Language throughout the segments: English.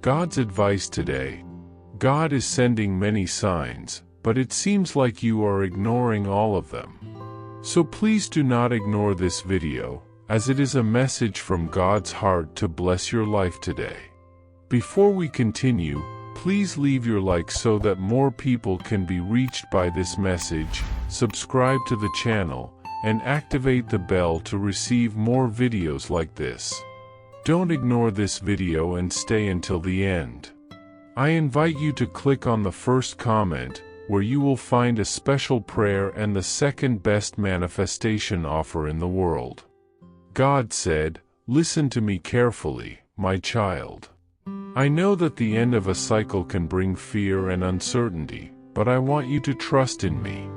God's advice today. God is sending many signs, but it seems like you are ignoring all of them. So please do not ignore this video, as it is a message from God's heart to bless your life today. Before we continue, please leave your like so that more people can be reached by this message, subscribe to the channel, and activate the bell to receive more videos like this. Don't ignore this video and stay until the end. I invite you to click on the first comment, where you will find a special prayer and the second best manifestation offer in the world. God said, "Listen to me carefully, my child. I know that the end of a cycle can bring fear and uncertainty, but I want you to trust in me.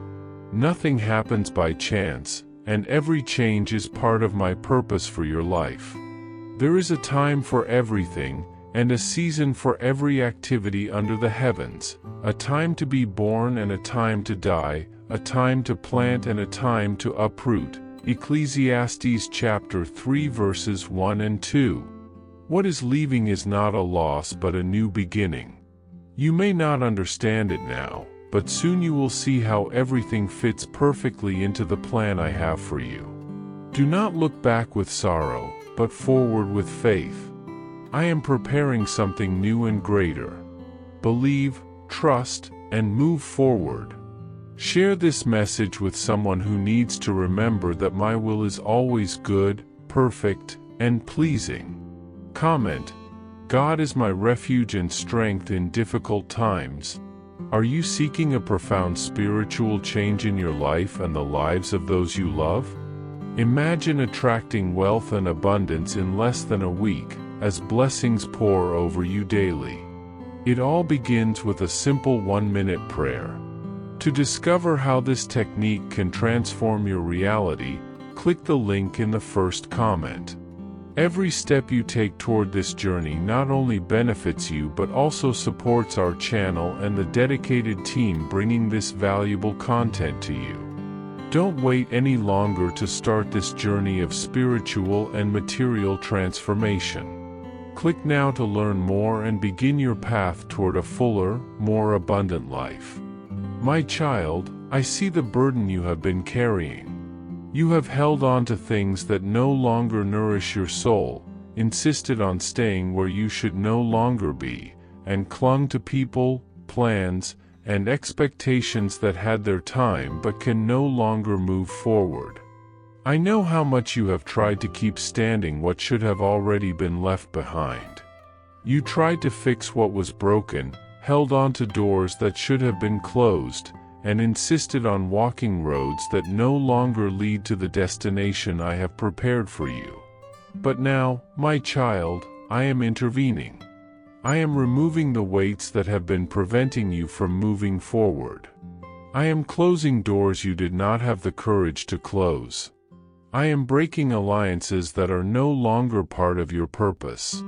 Nothing happens by chance, and every change is part of my purpose for your life. There is a time for everything, and a season for every activity under the heavens, a time to be born and a time to die, a time to plant and a time to uproot." Ecclesiastes chapter 3 verses 1 and 2. What is leaving is not a loss but a new beginning. You may not understand it now, but soon you will see how everything fits perfectly into the plan I have for you. Do not look back with sorrow, but forward with faith. I am preparing something new and greater. Believe, trust, and move forward. Share this message with someone who needs to remember that my will is always good, perfect, and pleasing. Comment: God is my refuge and strength in difficult times. Are you seeking a profound spiritual change in your life and the lives of those you love? Imagine attracting wealth and abundance in less than a week, as blessings pour over you daily. It all begins with a simple 1-minute prayer. To discover how this technique can transform your reality, click the link in the first comment. Every step you take toward this journey not only benefits you but also supports our channel and the dedicated team bringing this valuable content to you. Don't wait any longer to start this journey of spiritual and material transformation. Click now to learn more and begin your path toward a fuller, more abundant life. My child, I see the burden you have been carrying. You have held on to things that no longer nourish your soul, insisted on staying where you should no longer be, and clung to people, plans, and expectations that had their time but can no longer move forward. I know how much you have tried to keep standing what should have already been left behind. You tried to fix what was broken, held on to doors that should have been closed, and insisted on walking roads that no longer lead to the destination I have prepared for you. But now, my child, I am intervening. I am removing the weights that have been preventing you from moving forward. I am closing doors you did not have the courage to close. I am breaking alliances that are no longer part of your purpose.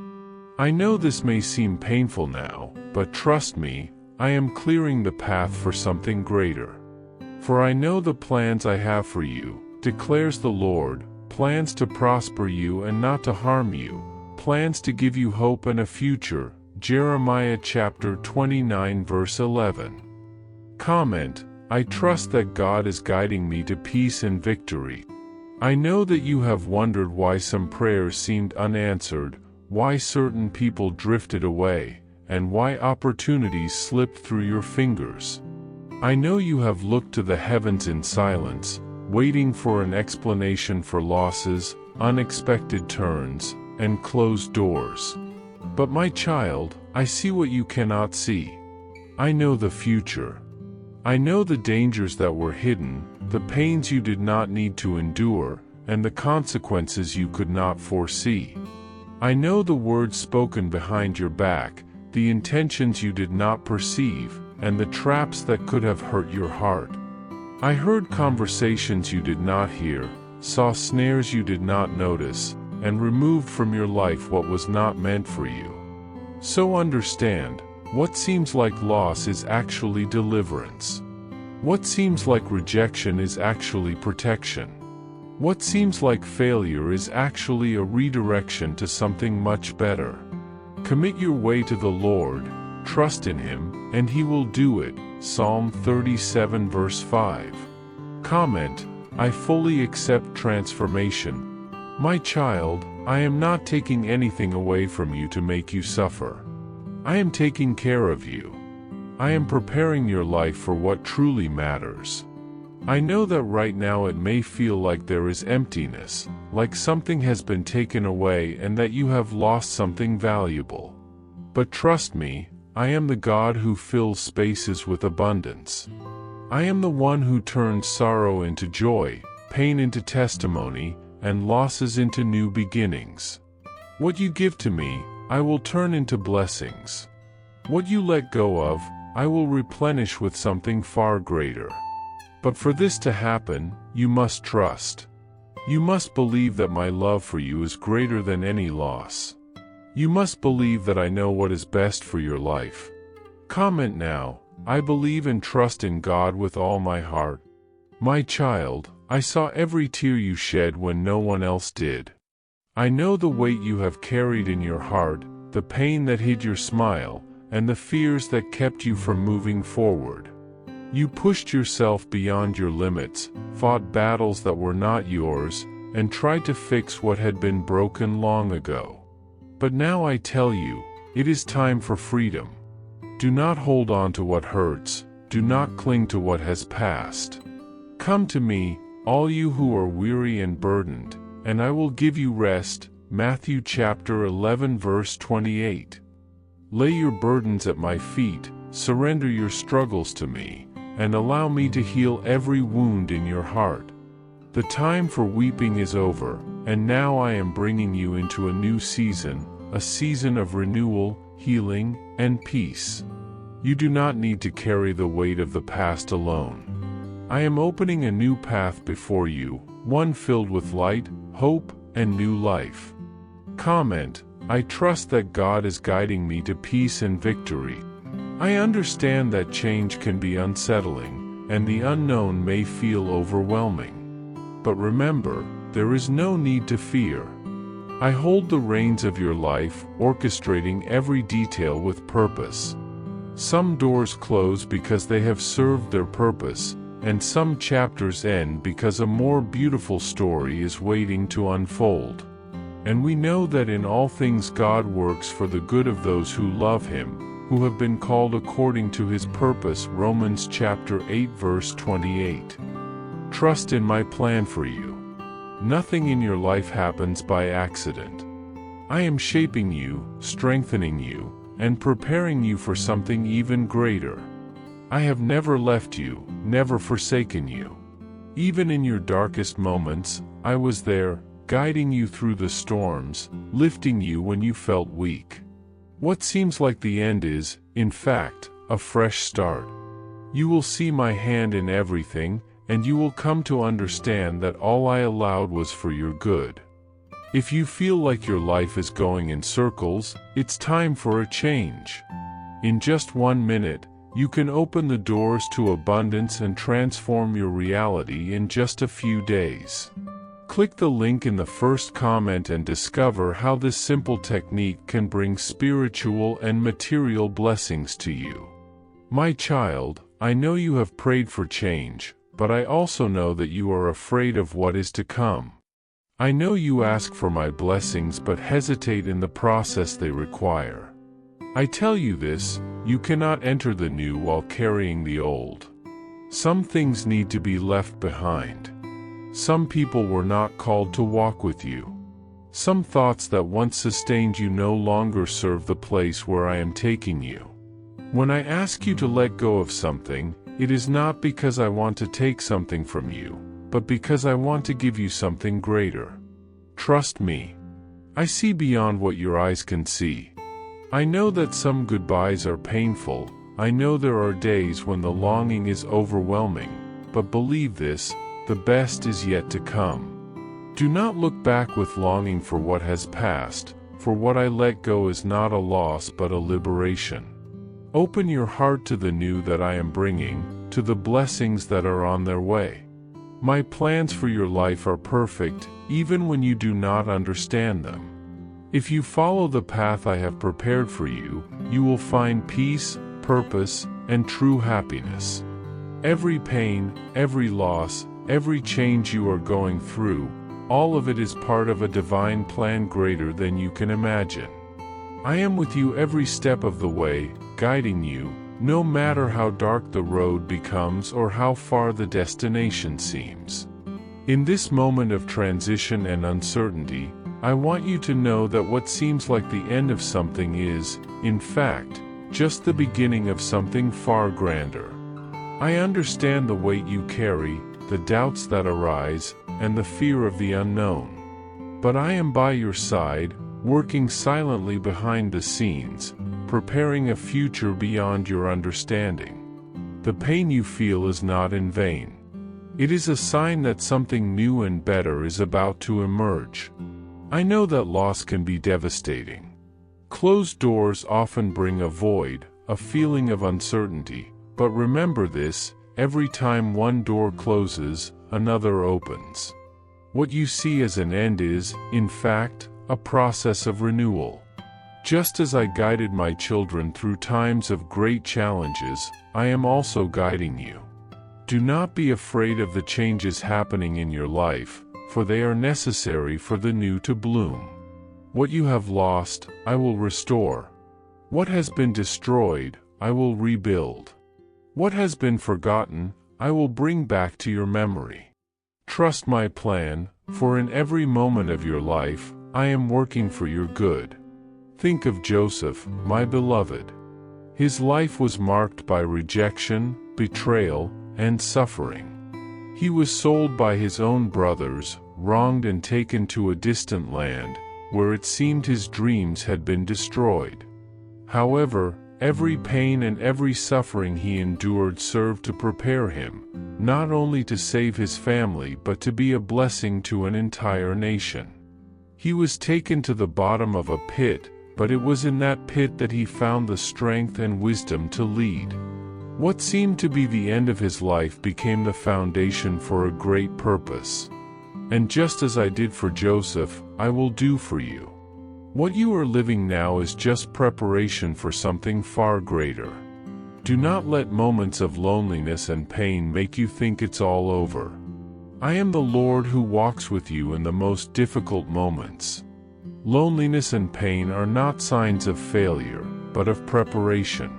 I know this may seem painful now, but trust me, I am clearing the path for something greater. For I know the plans I have for you, declares the Lord, plans to prosper you and not to harm you, plans to give you hope and a future. Jeremiah chapter 29 verse 11. Comment: I trust that God is guiding me to peace and victory. I know that you have wondered why some prayers seemed unanswered, why certain people drifted away, and why opportunities slipped through your fingers. I know you have looked to the heavens in silence, waiting for an explanation for losses, unexpected turns, and closed doors. But my child, I see what you cannot see. I know the future. I know the dangers that were hidden, the pains you did not need to endure, and the consequences you could not foresee. I know the words spoken behind your back, the intentions you did not perceive, and the traps that could have hurt your heart. I heard conversations you did not hear, saw snares you did not notice, and removed from your life what was not meant for you. So understand, what seems like loss is actually deliverance. What seems like rejection is actually protection. What seems like failure is actually a redirection to something much better. Commit your way to the Lord, trust in Him, and He will do it. Psalm 37 verse 5. Comment: I fully accept transformation. My child, I am not taking anything away from you to make you suffer. I am taking care of you. I am preparing your life for what truly matters. I know that right now it may feel like there is emptiness, like something has been taken away and that you have lost something valuable. But trust me, I am the God who fills spaces with abundance. I am the one who turns sorrow into joy, pain into testimony, and losses into new beginnings. What you give to me, I will turn into blessings. What you let go of, I will replenish with something far greater. But for this to happen, you must trust. You must believe that my love for you is greater than any loss. You must believe that I know what is best for your life. Comment now: I believe and trust in God with all my heart. My child, I saw every tear you shed when no one else did. I know the weight you have carried in your heart, the pain that hid your smile, and the fears that kept you from moving forward. You pushed yourself beyond your limits, fought battles that were not yours, and tried to fix what had been broken long ago. But now I tell you, it is time for freedom. Do not hold on to what hurts, do not cling to what has passed. Come to me, all you who are weary and burdened, and I will give you rest. Matthew chapter 11 verse 28. Lay your burdens at my feet, surrender your struggles to me, and allow me to heal every wound in your heart. The time for weeping is over, and now I am bringing you into a new season, a season of renewal, healing, and peace. You do not need to carry the weight of the past alone. I am opening a new path before you, one filled with light, hope, and new life. Comment: I trust that God is guiding me to peace and victory. I understand that change can be unsettling, and the unknown may feel overwhelming. But remember, there is no need to fear. I hold the reins of your life, orchestrating every detail with purpose. Some doors close because they have served their purpose, and some chapters end because a more beautiful story is waiting to unfold. And we know that in all things God works for the good of those who love Him, who have been called according to His purpose. Romans chapter 8 verse 28. Trust in my plan for you. Nothing in your life happens by accident. I am shaping you, strengthening you, and preparing you for something even greater. I have never left you, never forsaken you. Even in your darkest moments, I was there, guiding you through the storms, lifting you when you felt weak. What seems like the end is, in fact, a fresh start. You will see my hand in everything, and you will come to understand that all I allowed was for your good. If you feel like your life is going in circles, it's time for a change. In just 1 minute, you can open the doors to abundance and transform your reality in just a few days. Click the link in the first comment and discover how this simple technique can bring spiritual and material blessings to you. My child, I know you have prayed for change, but I also know that you are afraid of what is to come. I know you ask for my blessings but hesitate in the process they require. I tell you this, you cannot enter the new while carrying the old. Some things need to be left behind. Some people were not called to walk with you. Some thoughts that once sustained you no longer serve the place where I am taking you. When I ask you to let go of something, it is not because I want to take something from you, but because I want to give you something greater. Trust me. I see beyond what your eyes can see. I know that some goodbyes are painful. I know there are days when the longing is overwhelming, but believe this, the best is yet to come. Do not look back with longing for what has passed, for what I let go is not a loss but a liberation. Open your heart to the new that I am bringing, to the blessings that are on their way. My plans for your life are perfect, even when you do not understand them. If you follow the path I have prepared for you, you will find peace, purpose, and true happiness. Every pain, every loss, every change you are going through, all of it is part of a divine plan greater than you can imagine. I am with you every step of the way, guiding you, no matter how dark the road becomes or how far the destination seems. In this moment of transition and uncertainty, I want you to know that what seems like the end of something is, in fact, just the beginning of something far grander. I understand the weight you carry, the doubts that arise, and the fear of the unknown. But I am by your side, working silently behind the scenes, preparing a future beyond your understanding. The pain you feel is not in vain. It is a sign that something new and better is about to emerge. I know that loss can be devastating. Closed doors often bring a void, a feeling of uncertainty, but remember this: every time one door closes, another opens. What you see as an end is, in fact, a process of renewal. Just as I guided my children through times of great challenges, I am also guiding you. Do not be afraid of the changes happening in your life, for they are necessary for the new to bloom. What you have lost, I will restore. What has been destroyed, I will rebuild. What has been forgotten, I will bring back to your memory. Trust my plan, for in every moment of your life, I am working for your good. Think of Joseph, my beloved. His life was marked by rejection, betrayal, and suffering. He was sold by his own brothers, wronged and taken to a distant land, where it seemed his dreams had been destroyed. However, every pain and every suffering he endured served to prepare him, not only to save his family but to be a blessing to an entire nation. He was taken to the bottom of a pit, but it was in that pit that he found the strength and wisdom to lead. What seemed to be the end of his life became the foundation for a great purpose. And just as I did for Joseph, I will do for you. What you are living now is just preparation for something far greater. Do not let moments of loneliness and pain make you think it's all over. I am the Lord who walks with you in the most difficult moments. Loneliness and pain are not signs of failure, but of preparation.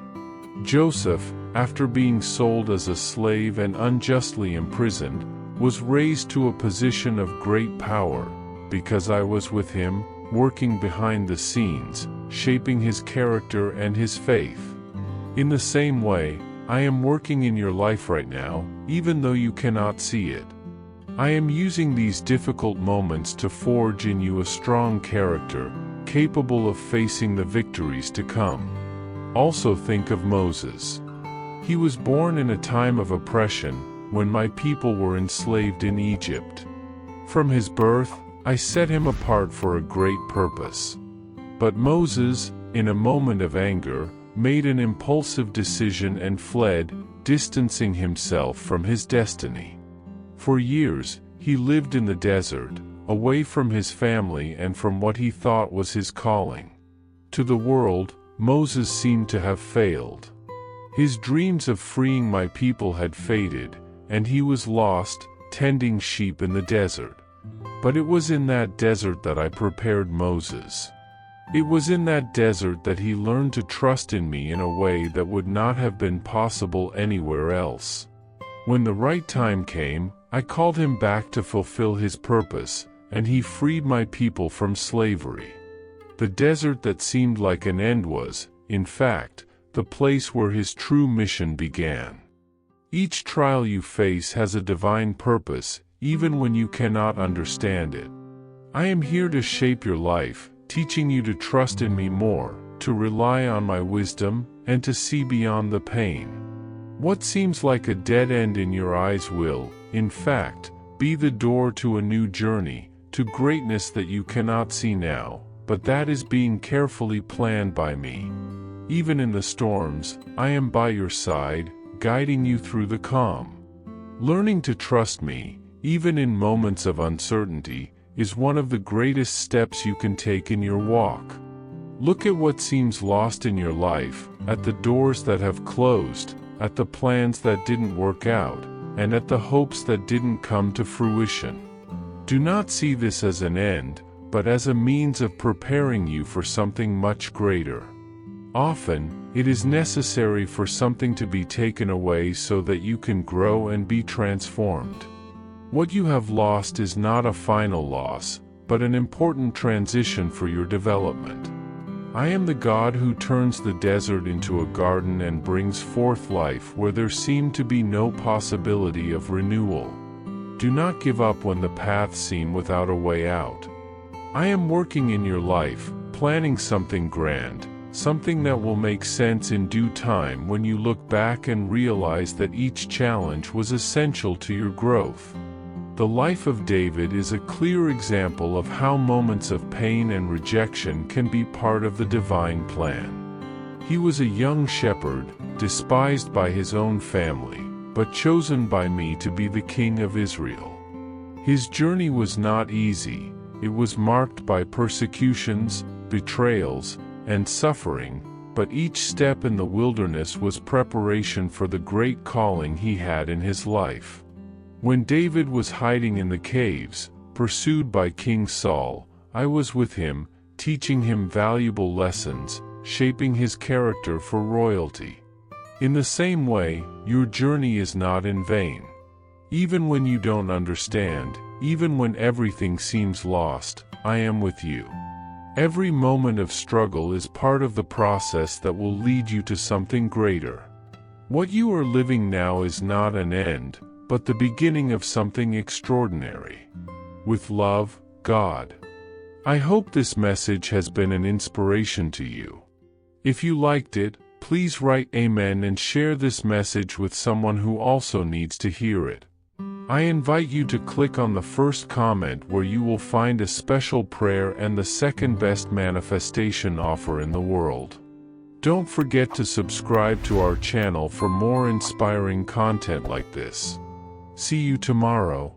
Joseph, after being sold as a slave and unjustly imprisoned, was raised to a position of great power, because I was with him, working behind the scenes, shaping his character and his faith. In the same way, I am working in your life right now, even though you cannot see it. I am using these difficult moments to forge in you a strong character, capable of facing the victories to come. Also think of Moses. He was born in a time of oppression, when my people were enslaved in Egypt. From his birth, I set him apart for a great purpose. But Moses, in a moment of anger, made an impulsive decision and fled, distancing himself from his destiny. For years, he lived in the desert, away from his family and from what he thought was his calling. To the world, Moses seemed to have failed. His dreams of freeing my people had faded, and he was lost, tending sheep in the desert. But it was in that desert that I prepared Moses. It was in that desert that he learned to trust in me in a way that would not have been possible anywhere else. When the right time came, I called him back to fulfill his purpose, and he freed my people from slavery. The desert that seemed like an end was, in fact, the place where his true mission began. Each trial you face has a divine purpose, even when you cannot understand it. I am here to shape your life, teaching you to trust in me more, to rely on my wisdom, and to see beyond the pain. What seems like a dead end in your eyes will, in fact, be the door to a new journey, to greatness that you cannot see now, but that is being carefully planned by me. Even in the storms, I am by your side, guiding you through the calm. Learning to trust me, even in moments of uncertainty, is one of the greatest steps you can take in your walk. Look at what seems lost in your life, at the doors that have closed, at the plans that didn't work out, and at the hopes that didn't come to fruition. Do not see this as an end, but as a means of preparing you for something much greater. Often, it is necessary for something to be taken away so that you can grow and be transformed. What you have lost is not a final loss, but an important transition for your development. I am the God who turns the desert into a garden and brings forth life where there seemed to be no possibility of renewal. Do not give up when the paths seem without a way out. I am working in your life, planning something grand, something that will make sense in due time when you look back and realize that each challenge was essential to your growth. The life of David is a clear example of how moments of pain and rejection can be part of the divine plan. He was a young shepherd, despised by his own family, but chosen by me to be the king of Israel. His journey was not easy. It was marked by persecutions, betrayals, and suffering, but each step in the wilderness was preparation for the great calling he had in his life. When David was hiding in the caves, pursued by King Saul, I was with him, teaching him valuable lessons, shaping his character for royalty. In the same way, your journey is not in vain. Even when you don't understand, even when everything seems lost, I am with you. Every moment of struggle is part of the process that will lead you to something greater. What you are living now is not an end, but the beginning of something extraordinary. With love, God. I hope this message has been an inspiration to you. If you liked it, please write Amen and share this message with someone who also needs to hear it. I invite you to click on the first comment where you will find a special prayer and the second best manifestation offer in the world. Don't forget to subscribe to our channel for more inspiring content like this. See you tomorrow.